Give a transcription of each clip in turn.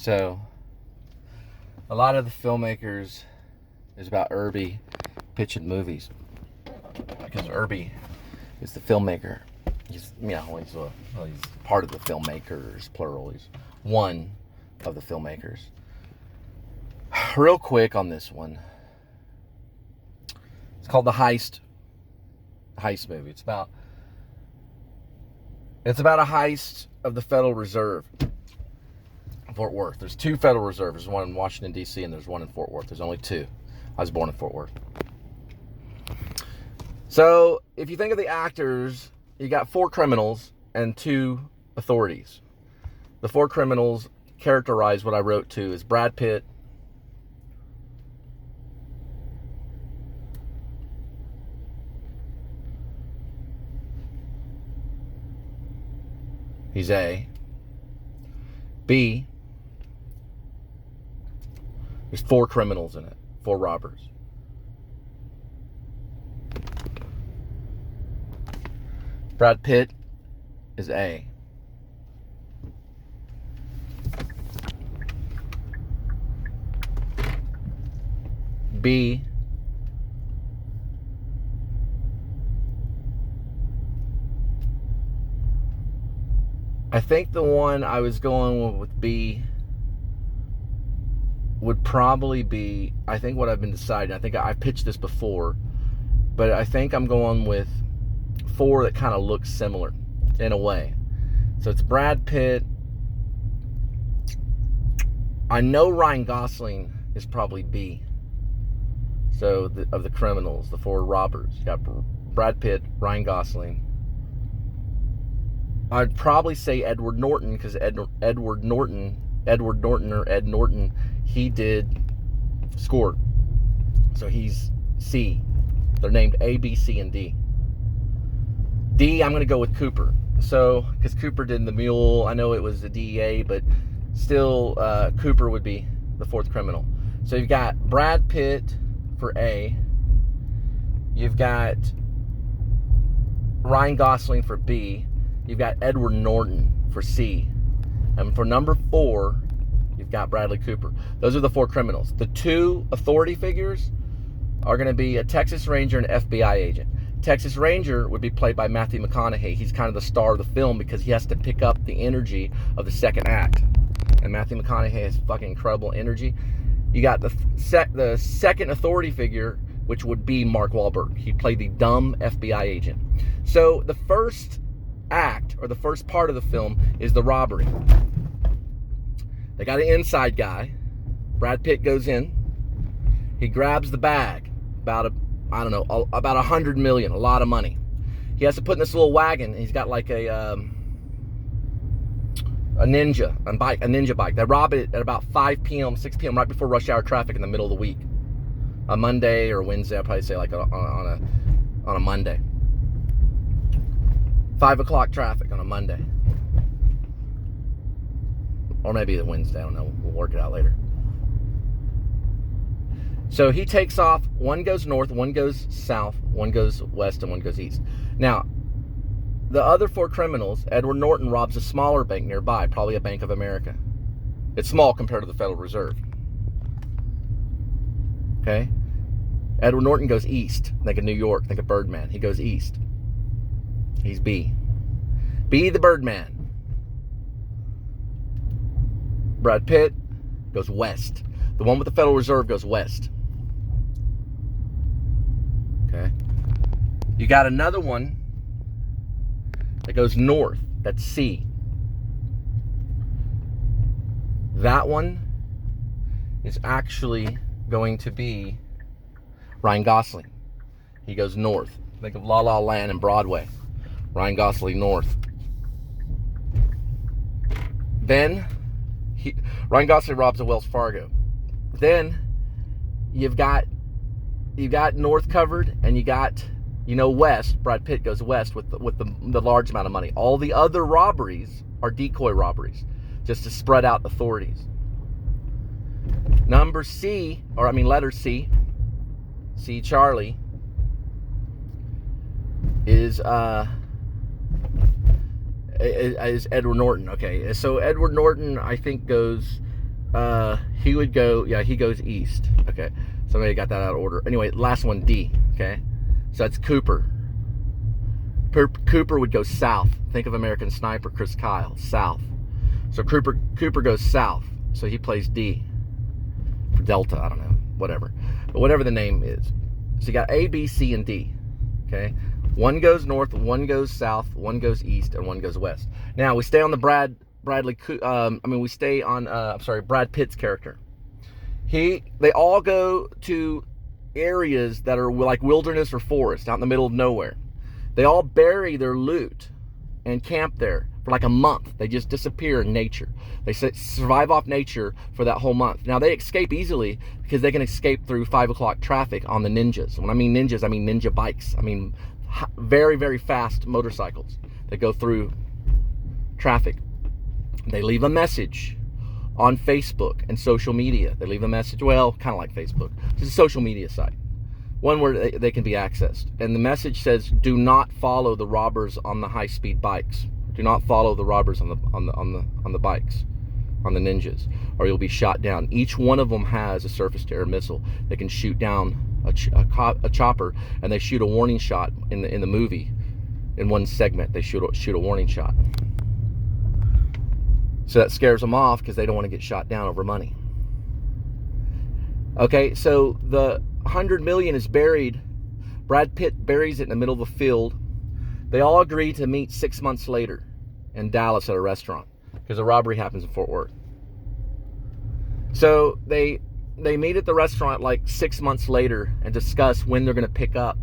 So, a lot of the Filmmakers is about Herby pitching movies. Because Herby is the filmmaker. He's part of the Filmmakers, plural. He's one of the Filmmakers. Real quick on this one. It's called the Heist movie. It's about a heist of the Federal Reserve, Fort Worth. There's two Federal Reserves. There's one in Washington, D.C., and there's one in Fort Worth. There's only two. I was born in Fort Worth. So, if you think of the actors, you got 4 criminals and 2 authorities. The 4 criminals characterize what I wrote to as Brad Pitt, he's A. B, there's 4 criminals in it, 4 robbers. Brad Pitt is A. B, I think the one I was going with B would probably be, I think what I've been deciding, I think I pitched this before, but I think I'm going with 4 that kind of look similar in a way. So it's Brad Pitt. I know Ryan Gosling is probably B. So of the criminals, the 4 robbers, you got Brad Pitt, Ryan Gosling. I'd probably say Edward Norton, because Ed Norton, he did Score. So he's C. They're named A, B, C, and D. D, I'm going to go with Cooper. So, because Cooper did The Mule, I know it was the DEA, but still, Cooper would be the 4th criminal. So you've got Brad Pitt for A. You've got Ryan Gosling for B. You've got Edward Norton for C. And for number 4, you've got Bradley Cooper. Those are the 4 criminals. The 2 authority figures are going to be a Texas Ranger and FBI agent. Texas Ranger would be played by Matthew McConaughey. He's kind of the star of the film because he has to pick up the energy of the second act. And Matthew McConaughey has fucking incredible energy. You got the second authority figure, which would be Mark Wahlberg. He played the dumb FBI agent. So the first act, or the first part of the film, is the robbery. They got an inside guy. Brad Pitt goes in. He grabs the bag, about $100 million, a lot of money. He has to put in this little wagon. He's got like a ninja bike. They rob it at about 5 p.m., 6 p.m., right before rush hour traffic in the middle of the week. A Monday or Wednesday, I'd probably say like on a Monday. 5 o'clock traffic on a Monday. Or maybe a Wednesday, I don't know. We'll work it out later. So he takes off. One goes north, one goes south, one goes west, and one goes east. Now, the other 4 criminals, Edward Norton robs a smaller bank nearby, probably a Bank of America. It's small compared to the Federal Reserve. Okay? Edward Norton goes east. Think of New York. Think of Birdman. He goes east. He's B. B, the Birdman. Brad Pitt goes west. The one with the Federal Reserve goes west. Okay. You got another one that goes north. That's C. That one is actually going to be Ryan Gosling. He goes north. Think of La La Land and Broadway. Ryan Gosling north. Then Ryan Gosling robs a Wells Fargo. Then you've got north covered, and you got west. Brad Pitt goes west with the large amount of money. All the other robberies are decoy robberies, just to spread out authorities. Letter C, Charlie, is Edward Norton. Okay, so Edward Norton, I think, goes He would go, yeah, he goes east. Okay, somebody got that out of order. Anyway, last one, D. Okay, so that's Cooper. Cooper would go south. Think of American Sniper, Chris Kyle, south. So Cooper goes south. So he plays D for Delta. I don't know, whatever, but whatever the name is. So you got A, B, C, and D. Okay, one goes north, one goes south, one goes east, and one goes west. Now we stay on the Brad Pitt's character. They all go to areas that are like wilderness or forest out in the middle of nowhere. They all bury their loot and camp there for like a month. They just disappear in nature. They survive off nature for that whole month. Now they escape easily because they can escape through 5 o'clock traffic on the ninjas. When I mean ninjas, I mean ninja bikes. I mean very, very fast motorcycles that go through traffic. They leave a message on Facebook and social media. They leave a message, well, kind of like Facebook. It's a social media site. One where they can be accessed. And the message says, do not follow the robbers on the high-speed bikes. Do not follow the robbers on the bikes, on the ninjas, or you'll be shot down. Each one of them has a surface-to-air missile. They can shoot down a chopper, and they shoot a warning shot in the movie. In one segment, they shoot a warning shot. So that scares them off because they don't want to get shot down over money. Okay, so the 100 million is buried. Brad Pitt buries it in the middle of a field. They all agree to meet 6 months later in Dallas at a restaurant because the robbery happens in Fort Worth. So they meet at the restaurant like 6 months later and discuss when they're going to pick up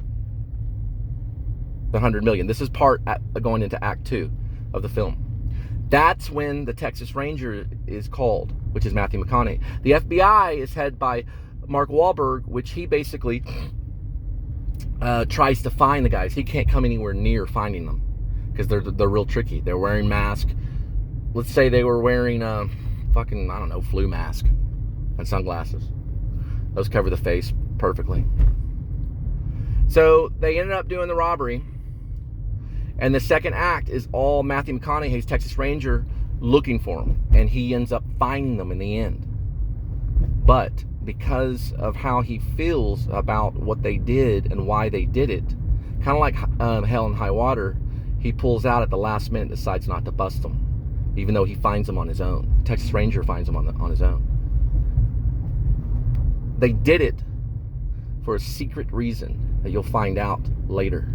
the 100 million. This is going into Act 2 of the film. That's when the Texas Ranger is called, which is Matthew McConaughey. The FBI is headed by Mark Wahlberg, which he basically tries to find the guys. He can't come anywhere near finding them because they're real tricky. They're wearing masks. Let's say they were wearing a fucking, I don't know, flu mask and sunglasses. Those cover the face perfectly. So they ended up doing the robbery. And the second act is all Matthew McConaughey's Texas Ranger looking for them. And he ends up finding them in the end. But because of how he feels about what they did and why they did it, kind of like Hell and High Water, he pulls out at the last minute and decides not to bust them, even though he finds them on his own. Texas Ranger finds them on his own. They did it for a secret reason that you'll find out later.